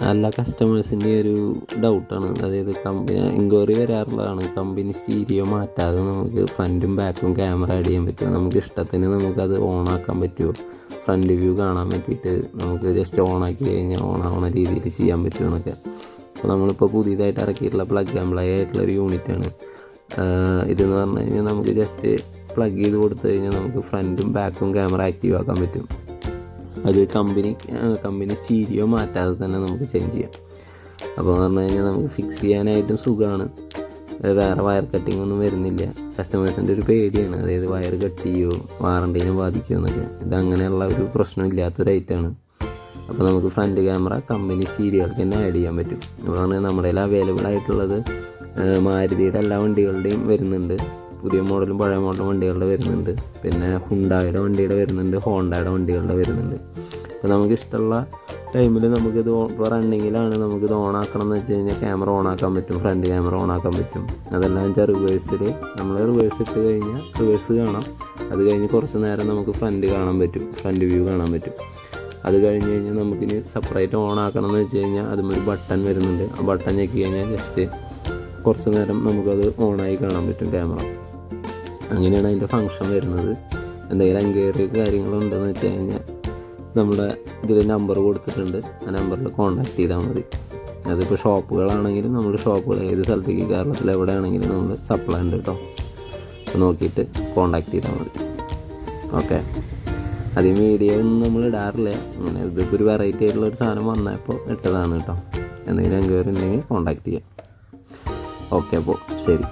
എല്ലാ കസ്റ്റമേഴ്സിൻ്റെ ഒരു ഡൗട്ടാണ്. അതായത് കമ്പനി എൻക്വയറി വരാറുള്ളതാണ്, കമ്പനി സ്റ്റീരിയോ മാറ്റാതെ നമുക്ക് ഫ്രണ്ടും ബാക്കും ക്യാമറ ആഡ് ചെയ്യാൻ പറ്റുമോ, നമുക്ക് ഇഷ്ടത്തിന് നമുക്കത് ഓണാക്കാൻ പറ്റുമോ, ഫ്രണ്ട് വ്യൂ കാണാൻ പറ്റിയിട്ട് നമുക്ക് ജസ്റ്റ് ഓണാക്കി കഴിഞ്ഞാൽ ഓണാവണ രീതിയിൽ ചെയ്യാൻ പറ്റുമോ എന്നൊക്കെ. അപ്പോൾ നമ്മളിപ്പോൾ പുതിയതായിട്ട് ഇറക്കിയിട്ടുള്ള പ്ലഗ് ആൻഡ് പ്ലേ ആയിട്ടുള്ളൊരു യൂണിറ്റാണ് ഇതെന്ന് പറഞ്ഞു കഴിഞ്ഞാൽ. നമുക്ക് ജസ്റ്റ് പ്ലഗ് ചെയ്ത് കൊടുത്തു കഴിഞ്ഞാൽ നമുക്ക് ഫ്രണ്ടും ബാക്കും ക്യാമറ ആക്റ്റീവ് ആക്കാൻ പറ്റും. അത് കമ്പനി സ്റ്റീരിയോ മാറ്റാതെ തന്നെ നമുക്ക് ചേഞ്ച് ചെയ്യാം. അപ്പോൾ എന്ന് പറഞ്ഞു കഴിഞ്ഞാൽ നമുക്ക് ഫിക്സ് ചെയ്യാനായിട്ടും സുഖമാണ്, വേറെ വയർ കട്ടിങ് ഒന്നും വരുന്നില്ല. കസ്റ്റമേഴ്സിൻ്റെ ഒരു പേടിയാണ്, അതായത് വയർ കട്ട് ചെയ്യുമോ, വാറണ്ടീനെ ബാധിക്കുമോ എന്നൊക്കെ. ഇതങ്ങനെയുള്ള ഒരു പ്രശ്നമില്ലാത്തൊരു ഐറ്റമാണ്. അപ്പോൾ നമുക്ക് ഫ്രണ്ട് ക്യാമറ കമ്പനി സ്റ്റീരിയോകൾക്ക് തന്നെ ആഡ് ചെയ്യാൻ പറ്റും. അപ്പോൾ പറഞ്ഞാൽ നമ്മുടെ കയ്യിൽ അവൈലബിൾ ആയിട്ടുള്ളത് മാരുതിയുടെ എല്ലാ വണ്ടികളുടെയും വരുന്നുണ്ട്, പുതിയ മോഡലും പഴയ മോഡലും വണ്ടികളുടെ വരുന്നുണ്ട്, പിന്നെ ഹുണ്ടായുടെ വണ്ടിയുടെ വരുന്നുണ്ട്, ഹോണ്ടയുടെ വണ്ടികളുടെ വരുന്നുണ്ട്. അപ്പോൾ നമുക്ക് ഇഷ്ടമുള്ള ടൈമിൽ നമുക്കിത് ഇപ്പോൾ റണ്ണിങ്ങിലാണ് നമുക്കിത് ഓണാക്കണം എന്ന് വെച്ച് കഴിഞ്ഞാൽ ക്യാമറ ഓണാക്കാൻ പറ്റും, ഫ്രണ്ട് ക്യാമറ ഓണാക്കാൻ പറ്റും. അതെല്ലാം വെച്ചാൽ റിവേഴ്സിൽ നമ്മൾ റിവേഴ്സ് ഇട്ട് കഴിഞ്ഞാൽ റിവേഴ്സ് കാണാം. അത് കഴിഞ്ഞ് കുറച്ച് നേരം നമുക്ക് ഫ്രണ്ട് കാണാൻ പറ്റും, ഫ്രണ്ട് വ്യൂ കാണാൻ പറ്റും. അത് കഴിഞ്ഞ് കഴിഞ്ഞാൽ നമുക്കിനി സെപ്പറേറ്റ് ഓണാക്കണം എന്ന് വെച്ച് കഴിഞ്ഞാൽ അതുമൊരു ബട്ടൺ വരുന്നുണ്ട്. ആ ബട്ടൺ ഞെക്കി കഴിഞ്ഞാൽ ജസ്റ്റ് കുറച്ച് നേരം നമുക്കത് ഓണായി കാണാൻ പറ്റും ക്യാമറ. അങ്ങനെയാണ് അതിൻ്റെ ഫങ്ഷൻ വരുന്നത്. എന്തെങ്കിലും എൻക്വയറി കാര്യങ്ങളുണ്ടെന്ന് വെച്ച് കഴിഞ്ഞാൽ നമ്മുടെ ഇതിൽ നമ്പർ കൊടുത്തിട്ടുണ്ട്, ആ നമ്പറിൽ കോൺടാക്ട് ചെയ്താൽ മതി. അതിപ്പോൾ ഷോപ്പുകളാണെങ്കിലും നമ്മൾ ഷോപ്പുകൾ ഏത് സ്ഥലത്തേക്ക് കേരളത്തിൽ എവിടെയാണെങ്കിലും നമ്മൾ സപ്ലൈ ഉണ്ട് കേട്ടോ. അപ്പോൾ നോക്കിയിട്ട് കോൺടാക്ട് ചെയ്താൽ മതി. ഓക്കെ, അതിൽ വീഡിയോ ഒന്നും നമ്മൾ ഇടാറില്ല, അങ്ങനെ ഇതിപ്പോൾ ഒരു വെറൈറ്റി ആയിട്ടുള്ളൊരു സാധനം വന്നപ്പോൾ ഇട്ടതാണ് കേട്ടോ. എന്തെങ്കിലും എൻക്വയറി ഉണ്ടെങ്കിൽ കോൺടാക്ട് ചെയ്യാം. ഓക്കെ, അപ്പോൾ ശരി.